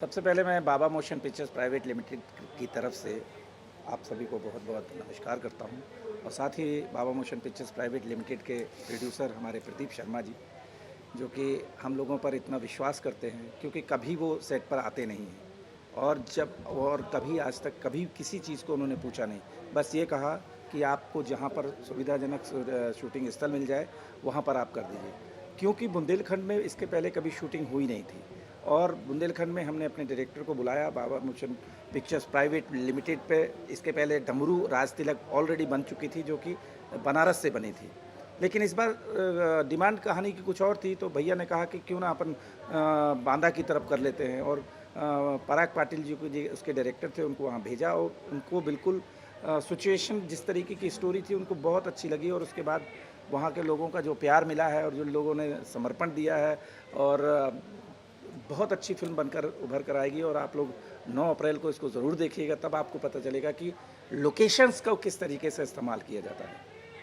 सबसे पहले मैं बाबा मोशन पिक्चर्स प्राइवेट लिमिटेड की तरफ से आप सभी को बहुत बहुत नमस्कार करता हूं और साथ ही बाबा मोशन पिक्चर्स प्राइवेट लिमिटेड के प्रोड्यूसर हमारे प्रदीप शर्मा जी, जो कि हम लोगों पर इतना विश्वास करते हैं क्योंकि कभी वो सेट पर आते नहीं हैं और कभी आज तक कभी किसी चीज़ को उन्होंने पूछा नहीं। बस ये कहा कि आपको जहाँ पर सुविधाजनक शूटिंग स्थल मिल जाए वहाँ पर आप कर दीजिए, क्योंकि बुंदेलखंड में इसके पहले कभी शूटिंग हुई नहीं थी। और बुंदेलखंड में हमने अपने डायरेक्टर को बुलाया, बाबा मोशन पिक्चर्स प्राइवेट लिमिटेड पे। इसके पहले डमरू राज तिलक ऑलरेडी बन चुकी थी, जो कि बनारस से बनी थी, लेकिन इस बार डिमांड कहानी की कुछ और थी। तो भैया ने कहा कि क्यों ना अपन बांदा की तरफ कर लेते हैं, और पराग पाटिल जी को, जी उसके डायरेक्टर थे, उनको वहाँ भेजा और उनको बिल्कुल सिचुएशन जिस तरीके की स्टोरी थी उनको बहुत अच्छी लगी। और उसके बाद वहाँ के लोगों का जो प्यार मिला है और जो लोगों ने समर्पण दिया है, और बहुत अच्छी फिल्म बनकर उभर कर आएगी। और आप लोग 9 अप्रैल को इसको ज़रूर देखिएगा, तब आपको पता चलेगा कि लोकेशंस का किस तरीके से इस्तेमाल किया जाता है।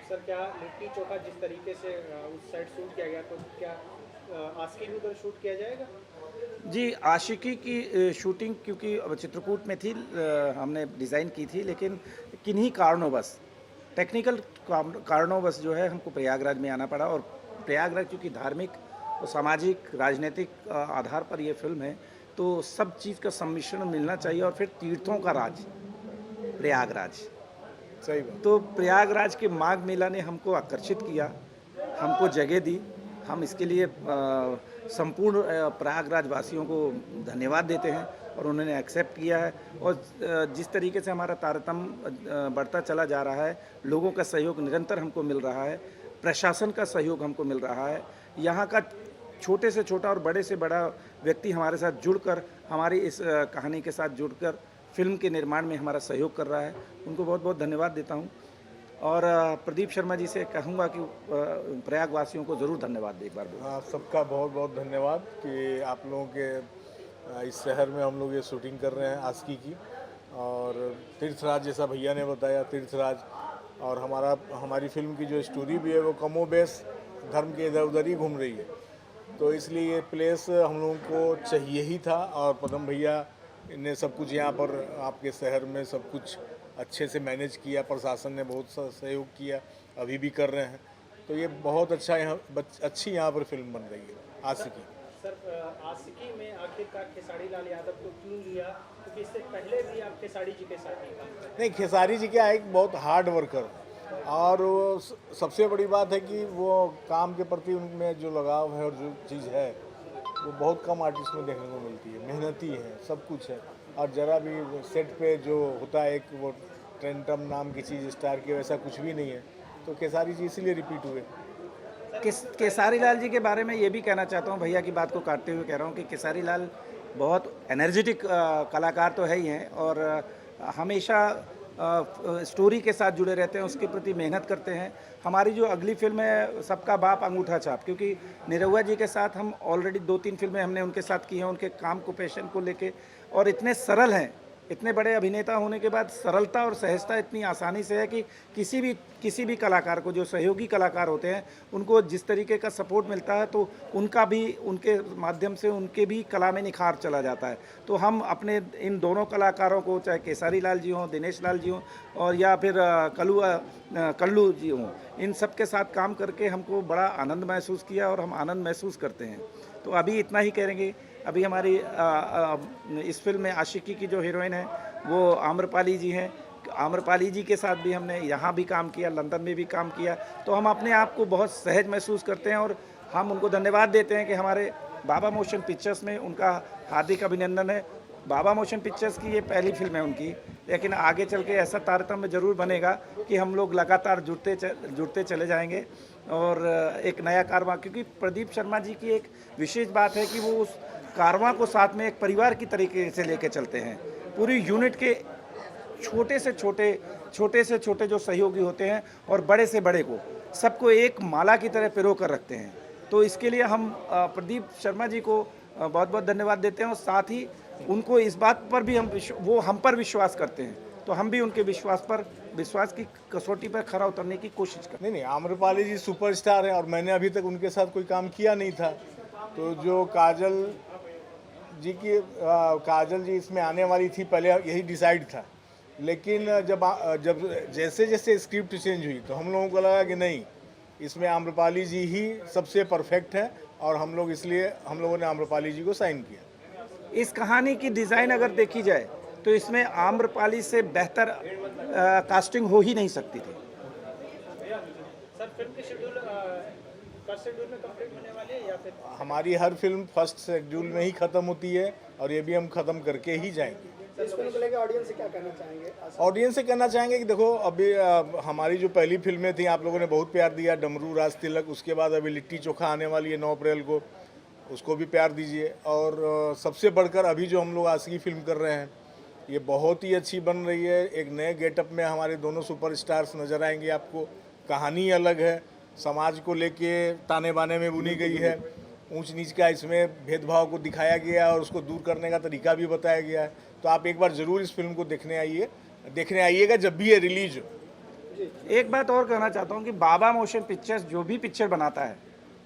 सर, क्या लिट्टी चोखा जिस तरीके से उस साइड शूट किया गया, तो क्या आस्की भी उधर शूट किया जाएगा? जी, आशिकी की शूटिंग क्योंकि चित्रकूट में थी, हमने डिज़ाइन की थी, लेकिन किन्हीं कारणोंवश, टेक्निकल कारणोंवश जो है हमको प्रयागराज में आना पड़ा। और प्रयागराज क्योंकि धार्मिक और सामाजिक राजनीतिक आधार पर ये फिल्म है, तो सब चीज़ का सम्मिश्रण मिलना चाहिए। और फिर तीर्थों का राज प्रयागराज, सही बात। तो प्रयागराज के माघ मेला ने हमको आकर्षित किया, हमको जगह दी। हम इसके लिए संपूर्ण प्रयागराज वासियों को धन्यवाद देते हैं, और उन्होंने एक्सेप्ट किया है। और जिस तरीके से हमारा तारतम्य बढ़ता चला जा रहा है, लोगों का सहयोग निरंतर हमको मिल रहा है, प्रशासन का सहयोग हमको मिल रहा है, यहाँ का छोटे से छोटा और बड़े से बड़ा व्यक्ति हमारे साथ जुड़कर, हमारी इस कहानी के साथ जुड़कर फिल्म के निर्माण में हमारा सहयोग कर रहा है, उनको बहुत बहुत धन्यवाद देता हूँ। और प्रदीप शर्मा जी से कहूँगा कि प्रयागवासियों को ज़रूर धन्यवाद दे एक बार बोलो। आप सबका बहुत बहुत धन्यवाद कि आप लोगों के इस शहर में हम लोग ये शूटिंग कर रहे हैं आस्की की। और तीर्थराज, जैसा भैया ने बताया, तीर्थराज और हमारी फिल्म की जो स्टोरी भी है वो कमोबेश धर्म के इधर उधर ही घूम रही है, तो इसलिए ये प्लेस हम लोगों को चाहिए ही था। और पदम भैया ने सब कुछ यहाँ पर आपके शहर में सब कुछ अच्छे से मैनेज किया, प्रशासन ने बहुत सहयोग किया, अभी भी कर रहे हैं। तो ये बहुत अच्छा अच्छी यहाँ पर फिल्म बन रही है आशिकी। सर, आशिकी में आखिरकार खेसारी लाल यादव को क्यों लिया? क्योंकि इससे पहले भी आप खेसारी जी के साथ ही काम करते हैं। नहीं, खेसारी जी क्या है, एक बहुत हार्ड वर्कर, और वो सबसे बड़ी बात है कि वो काम के प्रति उनमें जो लगाव है और जो चीज़ है वो बहुत कम आर्टिस्ट में देखने को मिलती है। मेहनती है, सब कुछ है, और ज़रा भी सेट पे जो होता है एक वो ट्रेंटम नाम की चीज़ स्टार की, वैसा कुछ भी नहीं है। तो खेसारी जी इसीलिए रिपीट हुए। केसारी लाल जी के बारे में ये भी कहना चाहता हूँ, भैया की बात को काटते हुए कह रहा हूँ कि केसारी लाल बहुत एनर्जेटिक कलाकार तो है ही हैं, और हमेशा स्टोरी के साथ जुड़े रहते हैं, उसके प्रति मेहनत करते हैं। हमारी जो अगली फिल्म है सबका बाप अंगूठा छाप, क्योंकि निरहुआ जी के साथ हम ऑलरेडी 2-3 फिल्में हमने उनके साथ की हैं, उनके काम को, पैशन को लेके, और इतने सरल हैं, इतने बड़े अभिनेता होने के बाद सरलता और सहजता इतनी आसानी से है कि किसी भी कलाकार को, जो सहयोगी कलाकार होते हैं, उनको जिस तरीके का सपोर्ट मिलता है, तो उनका भी, उनके माध्यम से उनके भी कला में निखार चला जाता है। तो हम अपने इन दोनों कलाकारों को, चाहे केसारी लाल जी हों, दिनेश लाल जी हों, और या फिर कल्लू जी हों, इन सब के साथ काम करके हमको बड़ा आनंद महसूस किया, और हम आनंद महसूस करते हैं। तो अभी इतना ही करेंगे। अभी हमारी इस फिल्म में आशिकी की जो हीरोइन है वो आम्रपाली जी हैं। आम्रपाली जी के साथ भी हमने यहाँ भी काम किया, लंदन में भी काम किया, तो हम अपने आप को बहुत सहज महसूस करते हैं, और हम उनको धन्यवाद देते हैं कि हमारे बाबा मोशन पिक्चर्स में उनका हार्दिक अभिनंदन है। बाबा मोशन पिक्चर्स की ये पहली फिल्म है उनकी, लेकिन आगे चल के ऐसा तारतम्य ज़रूर बनेगा कि हम लोग लगातार जुड़ते चले जाएंगे, और एक नया कारवां, क्योंकि प्रदीप शर्मा जी की एक विशेष बात है कि वो उस कारवां को साथ में एक परिवार की तरीके से लेके चलते हैं। पूरी यूनिट के छोटे से छोटे जो सहयोगी होते हैं, और बड़े से बड़े को, सबको एक माला की तरह पिरो कर रखते हैं। तो इसके लिए हम प्रदीप शर्मा जी को बहुत बहुत धन्यवाद देते हैं, और साथ ही उनको इस बात पर भी वो हम पर विश्वास करते हैं, तो हम भी उनके विश्वास की कसौटी पर खरा उतरने की कोशिश करते हैं। नहीं, आम्रपाली जी सुपरस्टार है, और मैंने अभी तक उनके साथ कोई काम किया नहीं था। तो जो काजल जी कि काजल जी इसमें आने वाली थी, पहले यही डिसाइड था, लेकिन जब जैसे जैसे स्क्रिप्ट चेंज हुई तो हम लोगों को लगा कि नहीं, इसमें आम्रपाली जी ही सबसे परफेक्ट है, और हम लोगों ने आम्रपाली जी को साइन किया। इस कहानी की डिज़ाइन अगर देखी जाए तो इसमें आम्रपाली से बेहतर कास्टिंग हो ही नहीं सकती थी। सर फिल्म की शेड्यूल फर्स्ट शेड्यूल में कंप्लीट होने वाली है या फिर हमारी हर फिल्म फर्स्ट शेड्यूल में ही ख़त्म होती है, और ये भी हम ख़त्म करके ही जाएंगे। इस फिल्म को लेकर ऑडियंस से क्या कहना चाहेंगे? ऑडियंस से कहना चाहेंगे कि देखो, अभी हमारी जो पहली फिल्में थी आप लोगों ने बहुत प्यार दिया, डमरू, राज तिलक, उसके बाद अभी लिट्टी चोखा आने वाली है 9 अप्रैल को, उसको भी प्यार दीजिए। और सबसे बढ़कर अभी जो हम लोग आशिकी फिल्म कर रहे हैं, ये बहुत ही अच्छी बन रही है। एक नए गेटअप में हमारे दोनों सुपरस्टार्स नज़र आएंगे आपको। कहानी अलग है, समाज को लेके ताने बाने में बुनी गई है, ऊंच नीच का इसमें भेदभाव को दिखाया गया है और उसको दूर करने का तरीका भी बताया गया है। तो आप एक बार ज़रूर इस फिल्म को देखने आइएगा जब भी ये रिलीज हो। एक बात और कहना चाहता हूँ कि बाबा मोशन पिक्चर्स जो भी पिक्चर बनाता है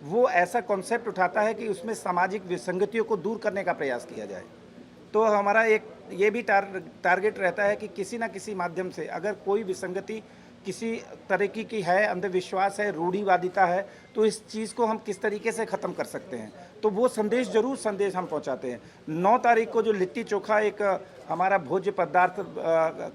वो ऐसा कॉन्सेप्ट उठाता है कि उसमें सामाजिक विसंगतियों को दूर करने का प्रयास किया जाए। तो हमारा एक ये भी टारगेट रहता है कि किसी ना किसी माध्यम से अगर कोई विसंगति किसी तरीके की है, अंधविश्वास है, रूढ़िवादिता है, तो इस चीज़ को हम किस तरीके से ख़त्म कर सकते हैं, तो वो संदेश हम पहुंचाते हैं। 9 तारीख को जो लिट्टी चोखा एक हमारा भोज्य पदार्थ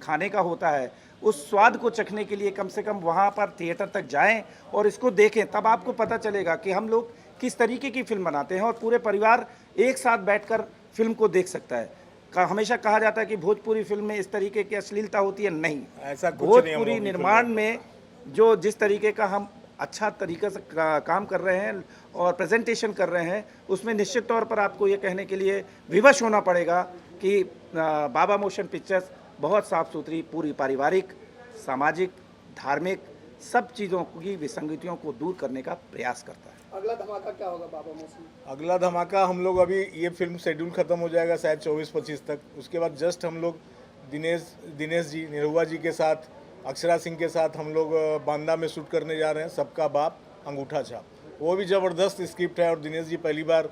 खाने का होता है, उस स्वाद को चखने के लिए कम से कम वहाँ पर थिएटर तक जाएं और इसको देखें, तब आपको पता चलेगा कि हम लोग किस तरीके की फिल्म बनाते हैं और पूरे परिवार एक साथ बैठकर फिल्म को देख सकता है। हमेशा कहा जाता है कि भोजपुरी फिल्म में इस तरीके की अश्लीलता होती है, नहीं, ऐसा कुछ नहीं। भोजपुरी निर्माण में जो जिस तरीके का हम अच्छा तरीके से काम कर रहे हैं और प्रेजेंटेशन कर रहे हैं, उसमें निश्चित तौर पर आपको ये कहने के लिए विवश होना पड़ेगा कि बाबा मोशन पिक्चर्स बहुत साफ सुथरी, पूरी पारिवारिक, सामाजिक, धार्मिक सब चीज़ों की विसंगतियों को दूर करने का प्रयास करता है। अगला धमाका क्या होगा बाबा मोशन? अगला धमाका हम लोग, अभी ये फिल्म शेड्यूल ख़त्म हो जाएगा शायद 24-25 तक, उसके बाद जस्ट हम लोग दिनेश जी, निरहुआ जी के साथ, अक्षरा सिंह के साथ हम लोग बांदा में शूट करने जा रहे हैं, सबका बाप अंगूठा छाप। वो भी ज़बरदस्त स्क्रिप्ट है और दिनेश जी पहली बार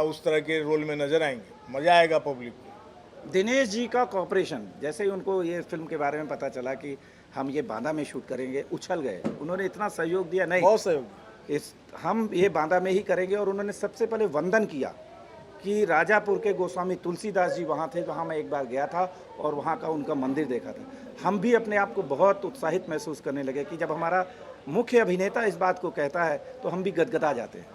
उस तरह के रोल में नज़र आएंगे, मज़ा आएगा पब्लिक को। दिनेश जी का कॉपरेशन, जैसे ही उनको ये फिल्म के बारे में पता चला कि हम ये बांदा में शूट करेंगे, उछल गए। उन्होंने इतना सहयोग दिया, नहीं बहुत सहयोग, हम ये बांदा में ही करेंगे। और उन्होंने सबसे पहले वंदन किया कि राजापुर के गोस्वामी तुलसीदास जी वहाँ थे, वहाँ मैं एक बार गया था और वहाँ का उनका मंदिर देखा था। हम भी अपने आप को बहुत उत्साहित महसूस करने लगे कि जब हमारा मुख्य अभिनेता इस बात को कहता है तो हम भी गदगदा जाते हैं।